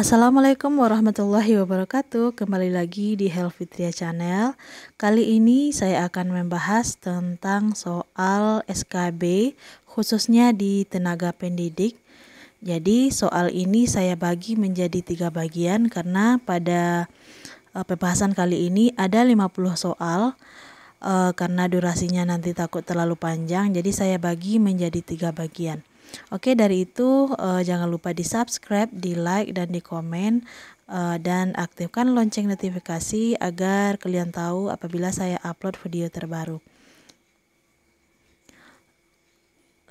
Assalamualaikum warahmatullahi wabarakatuh. Kembali lagi di Helfitria Channel. Kali ini saya akan membahas tentang soal SKB khususnya di tenaga pendidik. Jadi soal ini saya bagi menjadi 3 bagian karena pada pembahasan kali ini ada 50 soal. Karena durasinya nanti takut terlalu panjang, jadi saya bagi menjadi 3 bagian. Oke, dari itu jangan lupa di subscribe, di like, dan di komen, dan aktifkan lonceng notifikasi agar kalian tahu apabila saya upload video terbaru.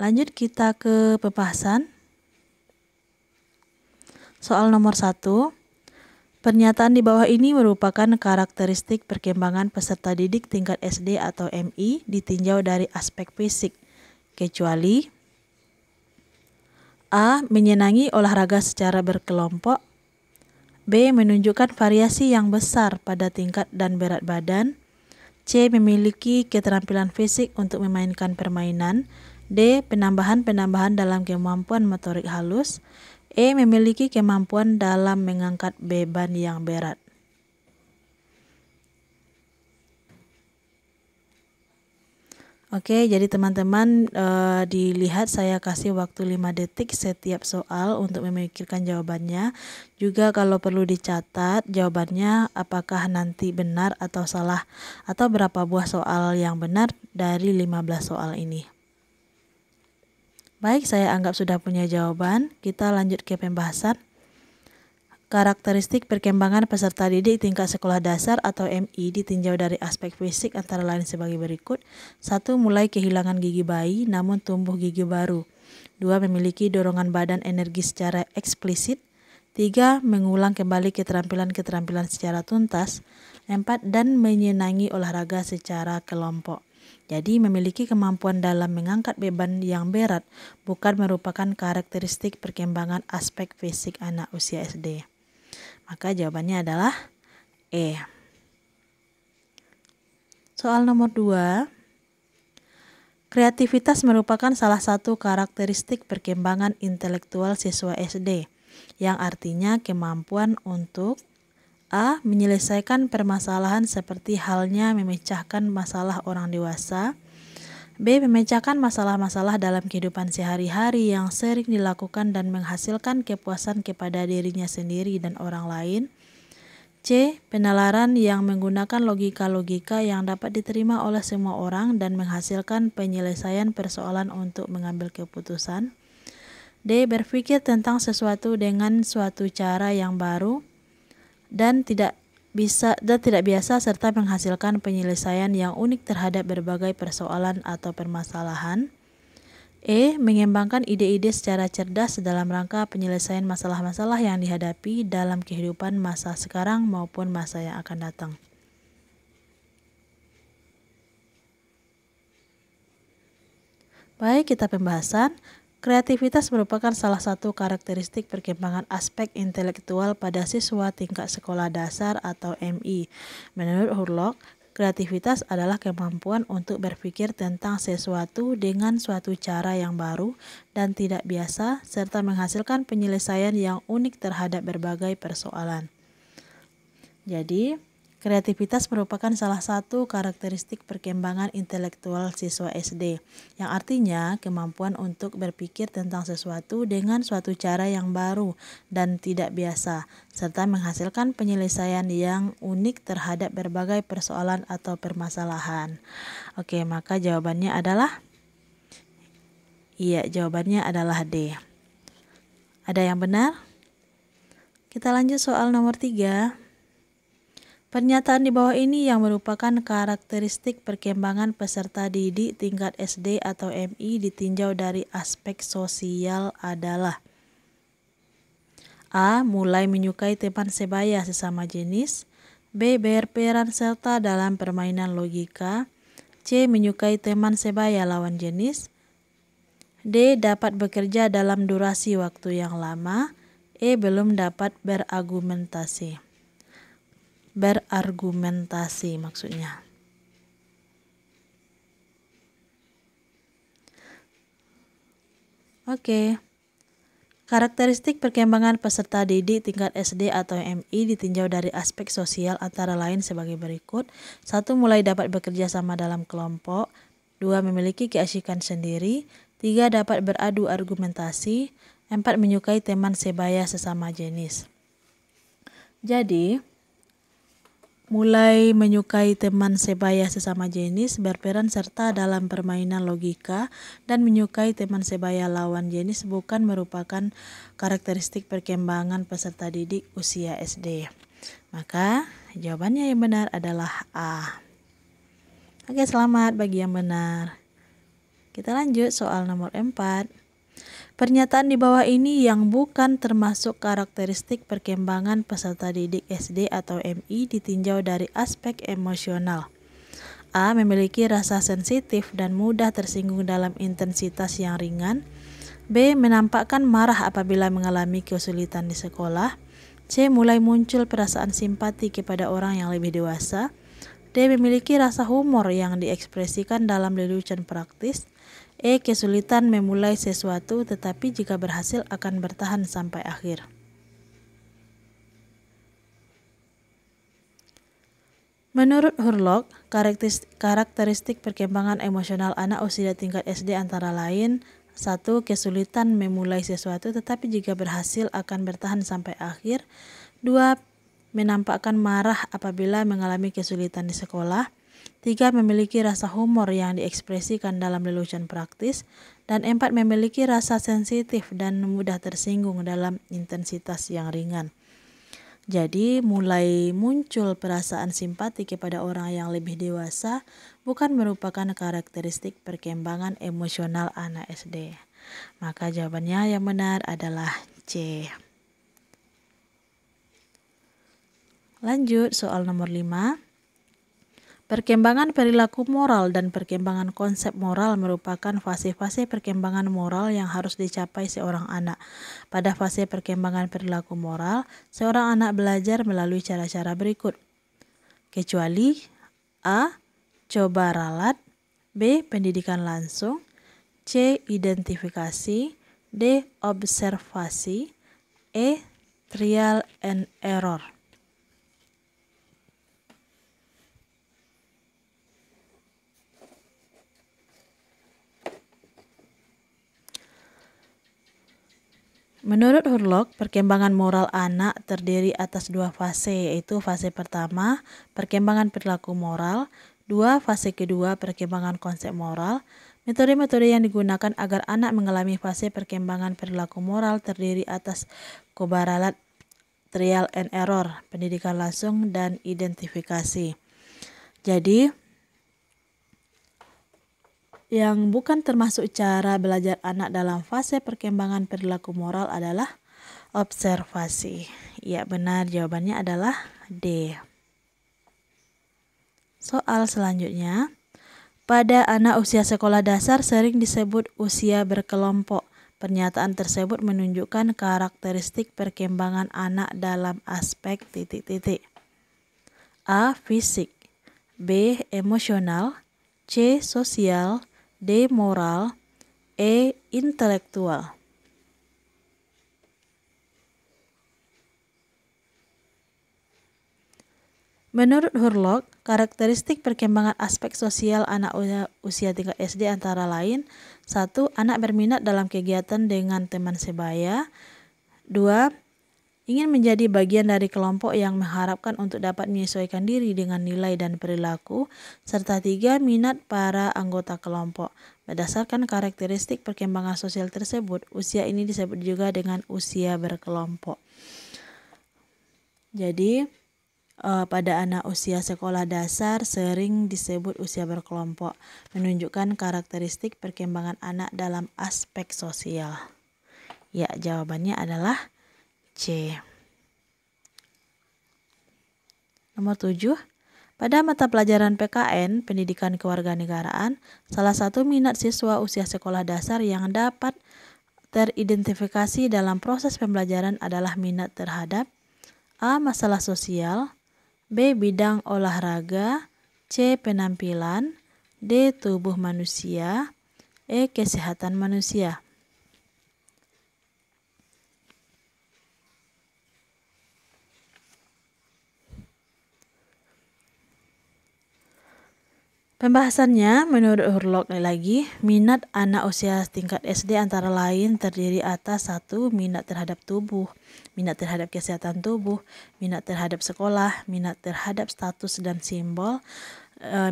Lanjut kita ke pembahasan. Soal nomor 1. Pernyataan di bawah ini merupakan karakteristik perkembangan peserta didik tingkat SD atau MI ditinjau dari aspek fisik, kecuali A. Menyenangi olahraga secara berkelompok. B. Menunjukkan variasi yang besar pada tingkat dan berat badan. C. Memiliki keterampilan fisik untuk memainkan permainan. D. Penambahan-penambahan dalam kemampuan motorik halus. E. Memiliki kemampuan dalam mengangkat beban yang berat. Oke, jadi teman-teman dilihat saya kasih waktu 5 detik setiap soal untuk memikirkan jawabannya. Juga kalau perlu dicatat jawabannya apakah nanti benar atau salah, atau berapa buah soal yang benar dari 15 soal ini. Baik, saya anggap sudah punya jawaban. Kita lanjut ke pembahasan. Karakteristik perkembangan peserta didik tingkat sekolah dasar atau MI ditinjau dari aspek fisik antara lain sebagai berikut. 1. Mulai kehilangan gigi bayi namun tumbuh gigi baru. 2. Memiliki dorongan badan energi secara eksplisit. 3. Mengulang kembali keterampilan-keterampilan secara tuntas. 4. Dan menyenangi olahraga secara kelompok. Jadi memiliki kemampuan dalam mengangkat beban yang berat bukan merupakan karakteristik perkembangan aspek fisik anak usia SD. Maka jawabannya adalah E. Soal nomor 2. Kreativitas merupakan salah satu karakteristik perkembangan intelektual siswa SD, yang artinya kemampuan untuk A. Menyelesaikan permasalahan seperti halnya memecahkan masalah orang dewasa. B. Memecahkan masalah-masalah dalam kehidupan sehari-hari yang sering dilakukan dan menghasilkan kepuasan kepada dirinya sendiri dan orang lain. C. Penalaran yang menggunakan logika-logika yang dapat diterima oleh semua orang dan menghasilkan penyelesaian persoalan untuk mengambil keputusan. D. Berpikir tentang sesuatu dengan suatu cara yang baru dan tidak biasa serta menghasilkan penyelesaian yang unik terhadap berbagai persoalan atau permasalahan. E. Mengembangkan ide-ide secara cerdas dalam rangka penyelesaian masalah-masalah yang dihadapi dalam kehidupan masa sekarang maupun masa yang akan datang. Baik, kita pembahasan. Kreativitas merupakan salah satu karakteristik perkembangan aspek intelektual pada siswa tingkat sekolah dasar atau MI. Menurut Hurlock, kreativitas adalah kemampuan untuk berpikir tentang sesuatu dengan suatu cara yang baru dan tidak biasa, serta menghasilkan penyelesaian yang unik terhadap berbagai persoalan. Jadi, kreativitas merupakan salah satu karakteristik perkembangan intelektual siswa SD, yang artinya kemampuan untuk berpikir tentang sesuatu dengan suatu cara yang baru dan tidak biasa, serta menghasilkan penyelesaian yang unik terhadap berbagai persoalan atau permasalahan. Oke, maka jawabannya adalah jawabannya adalah D. Ada yang benar? Kita lanjut soal nomor 3. Pernyataan di bawah ini yang merupakan karakteristik perkembangan peserta didik tingkat SD atau MI ditinjau dari aspek sosial adalah A. Mulai menyukai teman sebaya sesama jenis. B. Berperan serta dalam permainan logika. C. Menyukai teman sebaya lawan jenis. D. Dapat bekerja dalam durasi waktu yang lama. E. Belum dapat berargumentasi maksudnya. Oke. Karakteristik perkembangan peserta didik tingkat SD atau MI ditinjau dari aspek sosial antara lain sebagai berikut. 1. Mulai dapat bekerja sama dalam kelompok. 2. Memiliki keasikan sendiri. 3. Dapat beradu argumentasi. 4. Menyukai teman sebaya sesama jenis. Jadi, mulai menyukai teman sebaya sesama jenis, berperan serta dalam permainan logika, dan menyukai teman sebaya lawan jenis bukan merupakan karakteristik perkembangan peserta didik usia SD. Maka jawabannya yang benar adalah A. Oke, selamat bagi yang benar. Kita lanjut soal nomor 4. Pernyataan di bawah ini yang bukan termasuk karakteristik perkembangan peserta didik SD atau MI ditinjau dari aspek emosional. A. Memiliki rasa sensitif dan mudah tersinggung dalam intensitas yang ringan. B. Menampakkan marah apabila mengalami kesulitan di sekolah. C. Mulai muncul perasaan simpati kepada orang yang lebih dewasa. D. Memiliki rasa humor yang diekspresikan dalam lelucon praktis. E. Kesulitan memulai sesuatu tetapi jika berhasil akan bertahan sampai akhir. Menurut Hurlock, karakteristik perkembangan emosional anak usia tingkat SD antara lain: 1. Kesulitan memulai sesuatu tetapi jika berhasil akan bertahan sampai akhir. 2. Menampakkan marah apabila mengalami kesulitan di sekolah. 3. Memiliki rasa humor yang diekspresikan dalam lelucon praktis. Dan 4. Memiliki rasa sensitif dan mudah tersinggung dalam intensitas yang ringan. Jadi, mulai muncul perasaan simpati kepada orang yang lebih dewasa bukan merupakan karakteristik perkembangan emosional anak SD. Maka jawabannya yang benar adalah C. Lanjut soal nomor 5. Perkembangan perilaku moral dan perkembangan konsep moral merupakan fase-fase perkembangan moral yang harus dicapai seorang anak. Pada fase perkembangan perilaku moral, seorang anak belajar melalui cara-cara berikut. Kecuali: A. Coba ralat. B. Pendidikan langsung. C. Identifikasi. D. Observasi. E. Trial and error. Menurut Hurlock, perkembangan moral anak terdiri atas 2 fase, yaitu fase pertama, perkembangan perilaku moral. 2. Fase kedua, perkembangan konsep moral. Metode-metode yang digunakan agar anak mengalami fase perkembangan perilaku moral terdiri atas coba ralat, trial and error, pendidikan langsung, dan identifikasi. Jadi, yang bukan termasuk cara belajar anak dalam fase perkembangan perilaku moral adalah observasi. Ya, benar, jawabannya adalah D. Soal selanjutnya. Pada anak usia sekolah dasar sering disebut usia berkelompok. Pernyataan tersebut menunjukkan karakteristik perkembangan anak dalam aspek titik-titik. A. Fisik. B. Emosional. C. Sosial. D. Moral. E. Intelektual. Menurut Hurlock, karakteristik perkembangan aspek sosial anak usia tingkat SD antara lain: 1. Anak berminat dalam kegiatan dengan teman sebaya. 2. Ingin menjadi bagian dari kelompok yang mengharapkan untuk dapat menyesuaikan diri dengan nilai dan perilaku. Serta 3. Minat para anggota kelompok. Berdasarkan karakteristik perkembangan sosial tersebut, usia ini disebut juga dengan usia berkelompok. Jadi, pada anak usia sekolah dasar sering disebut usia berkelompok, menunjukkan karakteristik perkembangan anak dalam aspek sosial. Ya, jawabannya adalah C. Nomor 7. Pada mata pelajaran PKN, Pendidikan Kewarganegaraan, salah satu minat siswa usia sekolah dasar yang dapat teridentifikasi dalam proses pembelajaran adalah minat terhadap A. Masalah sosial. B. Bidang olahraga. C. Penampilan. D. Tubuh manusia. E. Kesehatan manusia. Pembahasannya menurut Hurlock lagi, minat anak usia tingkat SD antara lain terdiri atas 1. Minat terhadap tubuh, minat terhadap kesehatan tubuh, minat terhadap sekolah, minat terhadap status dan simbol,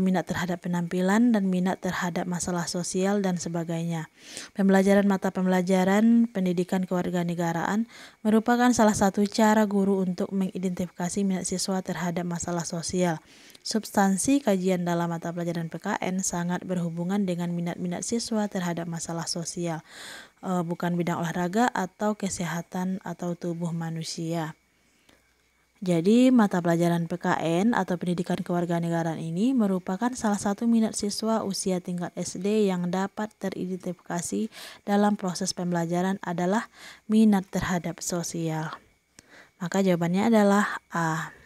minat terhadap penampilan, dan minat terhadap masalah sosial dan sebagainya. Pembelajaran mata pembelajaran pendidikan kewarganegaraan merupakan salah satu cara guru untuk mengidentifikasi minat siswa terhadap masalah sosial. Substansi kajian dalam mata pelajaran PKN sangat berhubungan dengan minat-minat siswa terhadap masalah sosial, bukan bidang olahraga atau kesehatan atau tubuh manusia. Jadi mata pelajaran PKN atau pendidikan kewarganegaraan ini merupakan salah satu minat siswa usia tingkat SD yang dapat teridentifikasi dalam proses pembelajaran adalah minat terhadap sosial. Maka jawabannya adalah A.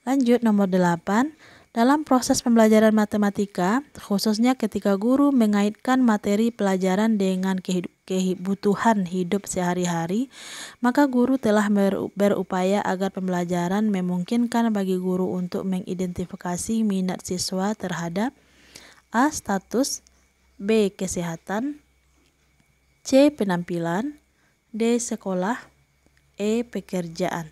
Lanjut nomor 8. Dalam proses pembelajaran matematika, khususnya ketika guru mengaitkan materi pelajaran dengan kebutuhan hidup sehari-hari, maka guru telah berupaya agar pembelajaran memungkinkan bagi guru untuk mengidentifikasi minat siswa terhadap A. Status, B. Kesehatan, C. Penampilan, D. Sekolah, E. Pekerjaan.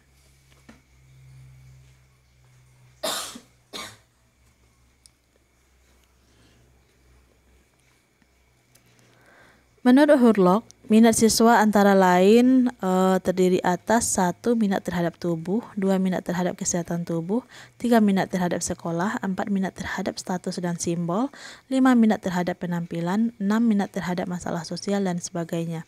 Menurut Hurlock, minat siswa antara lain terdiri atas 1. Minat terhadap tubuh, 2. Minat terhadap kesehatan tubuh, 3. Minat terhadap sekolah, 4. Minat terhadap status dan simbol, 5. Minat terhadap penampilan, 6. Minat terhadap masalah sosial, dan sebagainya.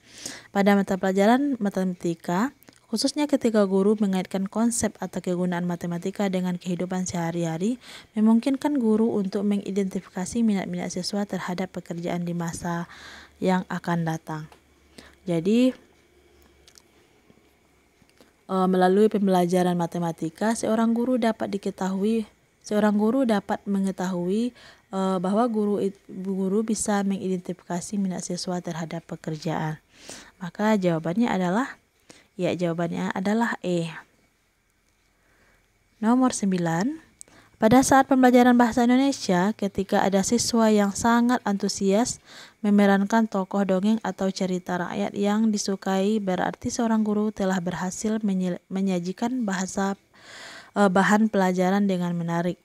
Pada mata pelajaran matematika, khususnya ketika guru mengaitkan konsep atau kegunaan matematika dengan kehidupan sehari-hari, memungkinkan guru untuk mengidentifikasi minat-minat siswa terhadap pekerjaan di masa yang akan datang. Jadi melalui pembelajaran matematika, seorang guru dapat mengetahui bahwa guru bisa mengidentifikasi minat siswa terhadap pekerjaan. Maka jawabannya adalah E. Nomor 9. Pada saat pembelajaran bahasa Indonesia, ketika ada siswa yang sangat antusias memerankan tokoh dongeng atau cerita rakyat yang disukai, berarti seorang guru telah berhasil menyajikan bahan pelajaran dengan menarik.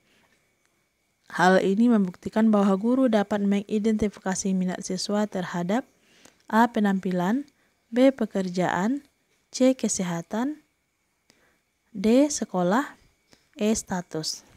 Hal ini membuktikan bahwa guru dapat mengidentifikasi minat siswa terhadap A. Penampilan, B. Pekerjaan, C. Kesehatan, D. Sekolah, E. Status.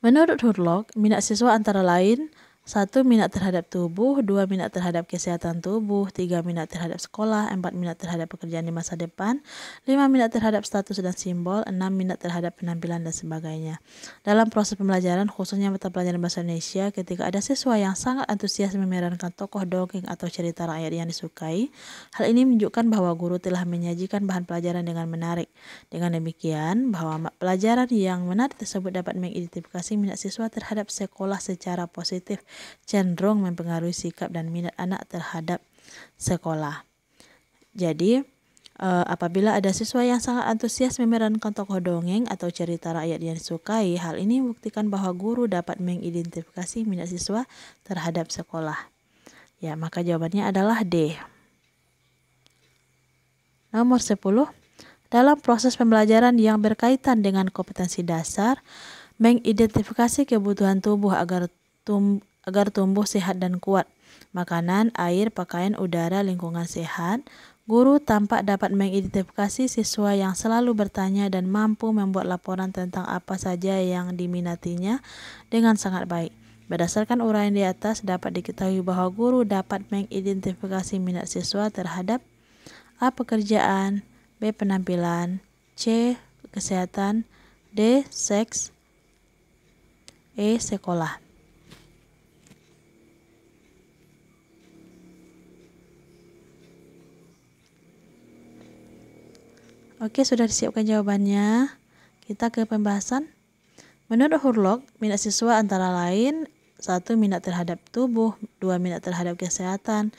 Menurut Hurlock, minat siswa antara lain 1. Minat terhadap tubuh, 2. Minat terhadap kesehatan tubuh, 3. Minat terhadap sekolah, 4. Minat terhadap pekerjaan di masa depan, 5. Minat terhadap status dan simbol, 6. Minat terhadap penampilan, dan sebagainya. Dalam proses pembelajaran, khususnya mata pelajaran bahasa Indonesia, ketika ada siswa yang sangat antusias memerankan tokoh dongeng atau cerita rakyat yang disukai, hal ini menunjukkan bahwa guru telah menyajikan bahan pelajaran dengan menarik. Dengan demikian, bahwa pelajaran yang menarik tersebut dapat mengidentifikasi minat siswa terhadap sekolah secara positif, cenderung mempengaruhi sikap dan minat anak terhadap sekolah. Jadi, apabila ada siswa yang sangat antusias memerankan tokoh dongeng atau cerita rakyat yang disukai, hal ini membuktikan bahwa guru dapat mengidentifikasi minat siswa terhadap sekolah. Ya, maka jawabannya adalah D. Nomor 10. Dalam proses pembelajaran yang berkaitan dengan kompetensi dasar, mengidentifikasi kebutuhan tubuh agar tumbuh sehat dan kuat, makanan, air, pakaian, udara, lingkungan sehat, guru tampak dapat mengidentifikasi siswa yang selalu bertanya dan mampu membuat laporan tentang apa saja yang diminatinya dengan sangat baik. Berdasarkan uraian di atas, dapat diketahui bahwa guru dapat mengidentifikasi minat siswa terhadap A. Pekerjaan, B. Penampilan, C. Kesehatan, D. Seks, E. Sekolah. Oke, sudah disiapkan jawabannya. Kita ke pembahasan. Menurut Hurlock, minat siswa antara lain 1. Minat terhadap tubuh, 2. Minat terhadap kesehatan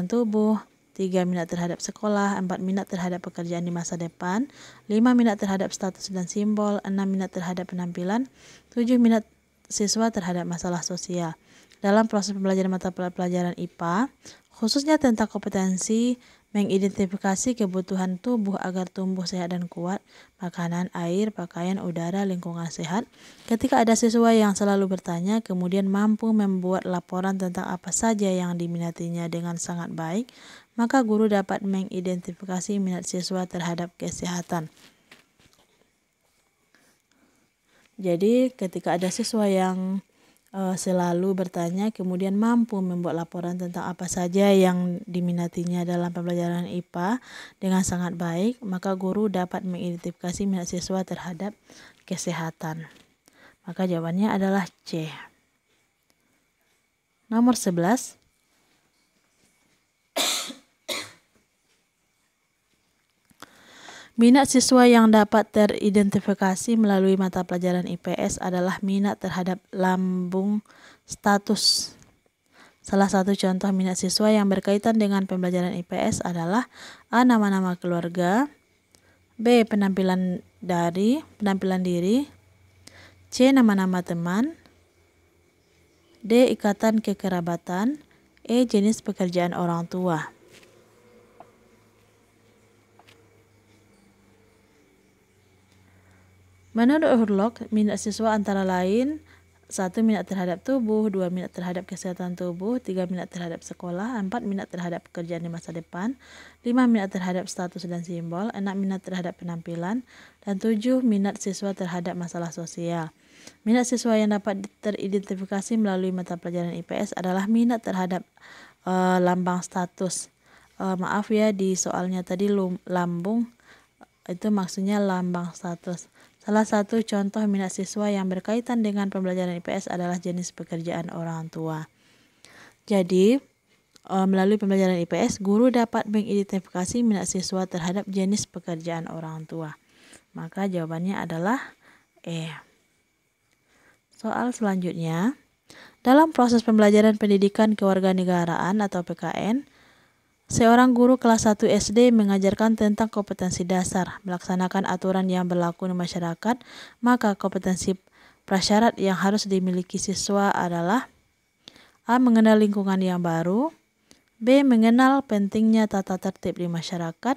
tubuh, 3 minat terhadap sekolah, 4 minat terhadap pekerjaan di masa depan, 5 minat terhadap status dan simbol, 6 minat terhadap penampilan, 7 minat siswa terhadap masalah sosial. Dalam proses pembelajaran mata pelajaran IPA, khususnya tentang kompetensi mengidentifikasi kebutuhan tubuh agar tumbuh sehat dan kuat, makanan, air, pakaian, udara, lingkungan sehat. Ketika ada siswa yang selalu bertanya, kemudian mampu membuat laporan tentang apa saja yang diminatinya dengan sangat baik, maka guru dapat mengidentifikasi minat siswa terhadap kesehatan. Jadi ketika ada siswa yang selalu bertanya, kemudian mampu membuat laporan tentang apa saja yang diminatinya dalam pembelajaran IPA dengan sangat baik, maka guru dapat mengidentifikasi minat siswa terhadap kesehatan. Maka jawabannya adalah C. Nomor 11. Minat siswa yang dapat teridentifikasi melalui mata pelajaran IPS adalah minat terhadap lambung status. Salah satu contoh minat siswa yang berkaitan dengan pembelajaran IPS adalah A. Nama-nama keluarga, B. Penampilan diri, C. Nama-nama teman, D. Ikatan kekerabatan, E. Jenis pekerjaan orang tua. Menurut Hurlock, minat siswa antara lain 1. Minat terhadap tubuh, 2. Minat terhadap kesehatan tubuh, 3. Minat terhadap sekolah, 4. Minat terhadap pekerjaan di masa depan, 5. Minat terhadap status dan simbol, 6. Minat terhadap penampilan, dan 7. Minat siswa terhadap masalah sosial. Minat siswa yang dapat teridentifikasi melalui mata pelajaran IPS adalah minat terhadap lambang status. Maaf ya, di soalnya tadi lambung, itu maksudnya lambang status. Salah satu contoh minat siswa yang berkaitan dengan pembelajaran IPS adalah jenis pekerjaan orang tua. Jadi, melalui pembelajaran IPS, guru dapat mengidentifikasi minat siswa terhadap jenis pekerjaan orang tua. Maka jawabannya adalah E. Soal selanjutnya, dalam proses pembelajaran pendidikan kewarganegaraan atau PKN, seorang guru kelas 1 SD mengajarkan tentang kompetensi dasar, melaksanakan aturan yang berlaku di masyarakat, maka kompetensi prasyarat yang harus dimiliki siswa adalah A. Mengenal lingkungan yang baru, B. Mengenal pentingnya tata tertib di masyarakat,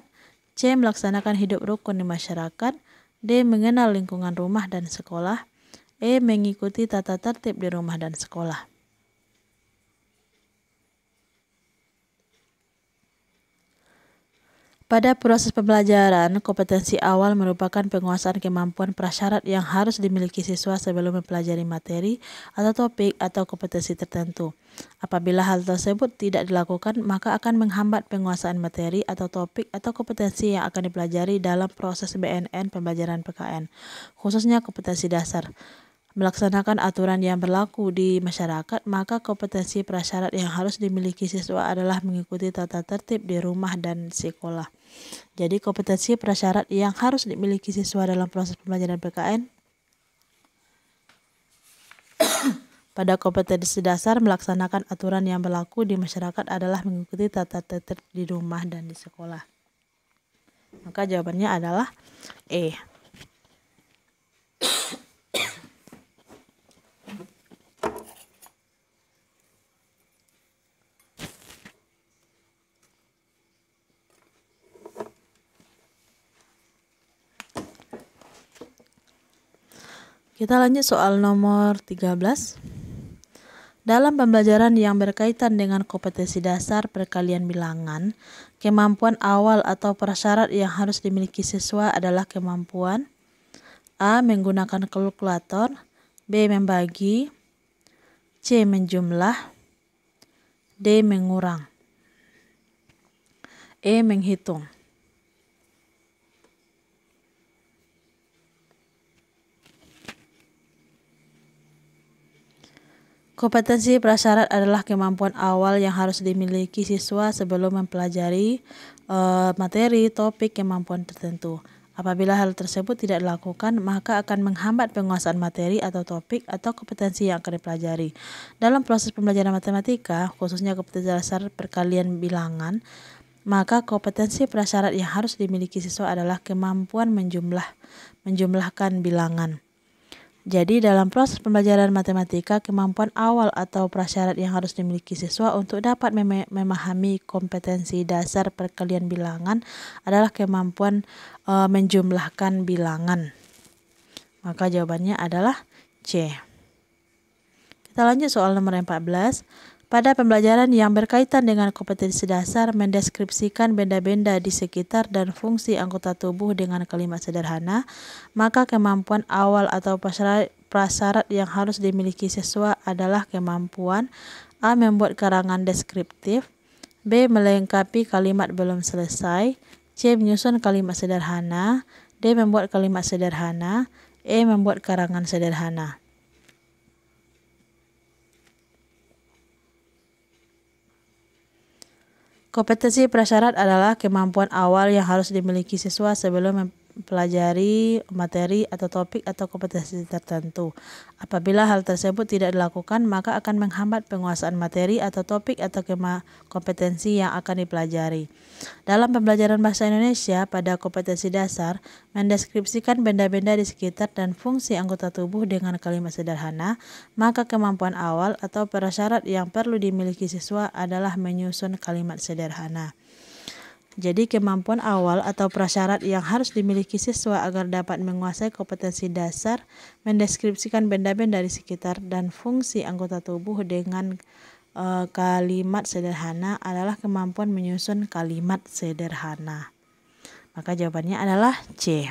C. Melaksanakan hidup rukun di masyarakat, D. Mengenal lingkungan rumah dan sekolah, E. Mengikuti tata tertib di rumah dan sekolah. Pada proses pembelajaran, kompetensi awal merupakan penguasaan kemampuan prasyarat yang harus dimiliki siswa sebelum mempelajari materi atau topik atau kompetensi tertentu. Apabila hal tersebut tidak dilakukan, maka akan menghambat penguasaan materi atau topik atau kompetensi yang akan dipelajari dalam proses BNN pembelajaran PKN, khususnya kompetensi dasar. Melaksanakan aturan yang berlaku di masyarakat, maka kompetensi prasyarat yang harus dimiliki siswa adalah mengikuti tata tertib di rumah dan sekolah. Jadi kompetensi prasyarat yang harus dimiliki siswa dalam proses pembelajaran PKN pada kompetensi dasar melaksanakan aturan yang berlaku di masyarakat adalah mengikuti tata tertib di rumah dan di sekolah. Maka jawabannya adalah E. Kita lanjut soal nomor 13. Dalam pembelajaran yang berkaitan dengan kompetensi dasar perkalian bilangan, kemampuan awal atau prasyarat yang harus dimiliki siswa adalah kemampuan A. Menggunakan kalkulator, B. Membagi, C. Menjumlah, D. Mengurang, E. Menghitung. Kompetensi prasyarat adalah kemampuan awal yang harus dimiliki siswa sebelum mempelajari materi, topik, kemampuan tertentu. Apabila hal tersebut tidak dilakukan, maka akan menghambat penguasaan materi atau topik atau kompetensi yang akan dipelajari. Dalam proses pembelajaran matematika, khususnya kompetensi dasar perkalian bilangan, maka kompetensi prasyarat yang harus dimiliki siswa adalah kemampuan menjumlahkan bilangan. Jadi dalam proses pembelajaran matematika, kemampuan awal atau prasyarat yang harus dimiliki siswa untuk dapat memahami kompetensi dasar perkalian bilangan adalah kemampuan menjumlahkan bilangan. Maka jawabannya adalah C. Kita lanjut soal nomor 14. Pada pembelajaran yang berkaitan dengan kompetensi dasar, mendeskripsikan benda-benda di sekitar dan fungsi anggota tubuh dengan kalimat sederhana, maka kemampuan awal atau prasyarat yang harus dimiliki siswa adalah kemampuan A. Membuat karangan deskriptif, B. Melengkapi kalimat belum selesai, C. Menyusun kalimat sederhana, D. Membuat kalimat sederhana, E. Membuat karangan sederhana. Kompetensi prasyarat adalah kemampuan awal yang harus dimiliki siswa sebelum mempelajari materi atau topik atau kompetensi tertentu. Apabila hal tersebut tidak dilakukan, maka akan menghambat penguasaan materi atau topik atau kompetensi yang akan dipelajari. Dalam pembelajaran bahasa Indonesia, pada kompetensi dasar, mendeskripsikan benda-benda di sekitar dan fungsi anggota tubuh dengan kalimat sederhana, maka kemampuan awal atau prasyarat yang perlu dimiliki siswa adalah menyusun kalimat sederhana. Jadi kemampuan awal atau prasyarat yang harus dimiliki siswa agar dapat menguasai kompetensi dasar, mendeskripsikan benda-benda di sekitar dan fungsi anggota tubuh dengan kalimat sederhana adalah kemampuan menyusun kalimat sederhana. Maka jawabannya adalah C.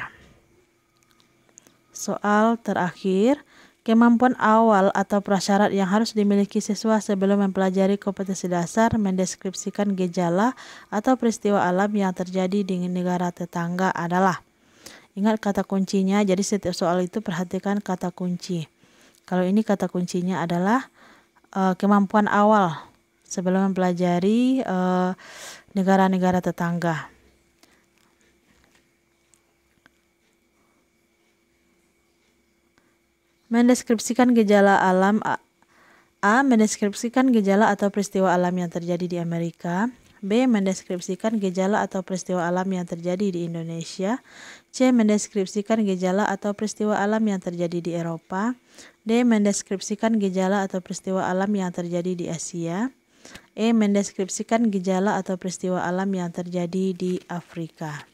Soal terakhir. Kemampuan awal atau prasyarat yang harus dimiliki siswa sebelum mempelajari kompetensi dasar, mendeskripsikan gejala atau peristiwa alam yang terjadi di negara tetangga adalah. Ingat kata kuncinya, jadi setiap soal itu perhatikan kata kunci. Kalau ini kata kuncinya adalah kemampuan awal sebelum mempelajari negara-negara tetangga. Mendeskripsikan gejala alam. A. Mendeskripsikan gejala atau peristiwa alam yang terjadi di Amerika. B. Mendeskripsikan gejala atau peristiwa alam yang terjadi di Indonesia. C. Mendeskripsikan gejala atau peristiwa alam yang terjadi di Eropa. D. Mendeskripsikan gejala atau peristiwa alam yang terjadi di Asia. E. Mendeskripsikan gejala atau peristiwa alam yang terjadi di Afrika.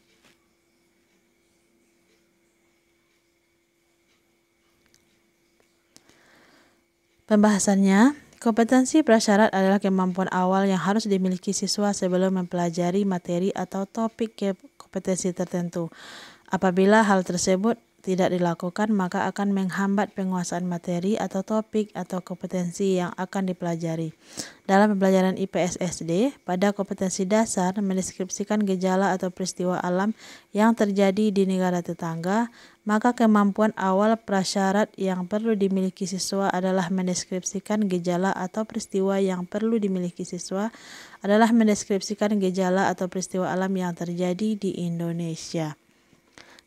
Pembahasannya, kompetensi prasyarat adalah kemampuan awal yang harus dimiliki siswa sebelum mempelajari materi atau topik kompetensi tertentu. Apabila hal tersebut tidak dilakukan, maka akan menghambat penguasaan materi atau topik atau kompetensi yang akan dipelajari. Dalam pembelajaran IPS SD, pada kompetensi dasar mendeskripsikan gejala atau peristiwa alam yang terjadi di negara tetangga, maka kemampuan awal prasyarat yang perlu dimiliki siswa adalah mendeskripsikan gejala atau peristiwa yang perlu dimiliki siswa adalah mendeskripsikan gejala atau peristiwa alam yang terjadi di Indonesia.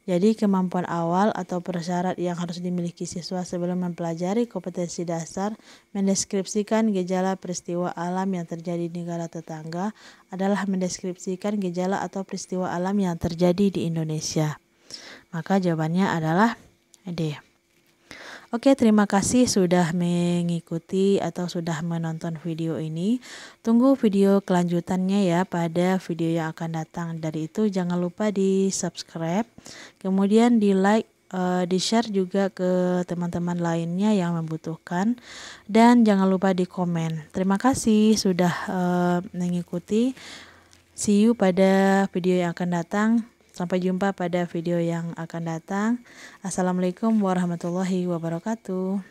Jadi kemampuan awal atau prasyarat yang harus dimiliki siswa sebelum mempelajari kompetensi dasar mendeskripsikan gejala peristiwa alam yang terjadi di negara tetangga adalah mendeskripsikan gejala atau peristiwa alam yang terjadi di Indonesia. Maka jawabannya adalah D. Oke, terima kasih sudah mengikuti atau sudah menonton video ini. Tunggu video kelanjutannya ya pada video yang akan datang. Dari itu jangan lupa di subscribe, kemudian di like, di share juga ke teman-teman lainnya yang membutuhkan. Dan jangan lupa di komen. Terima kasih sudah mengikuti. See you pada video yang akan datang. Sampai jumpa pada video yang akan datang. Assalamualaikum warahmatullahi wabarakatuh.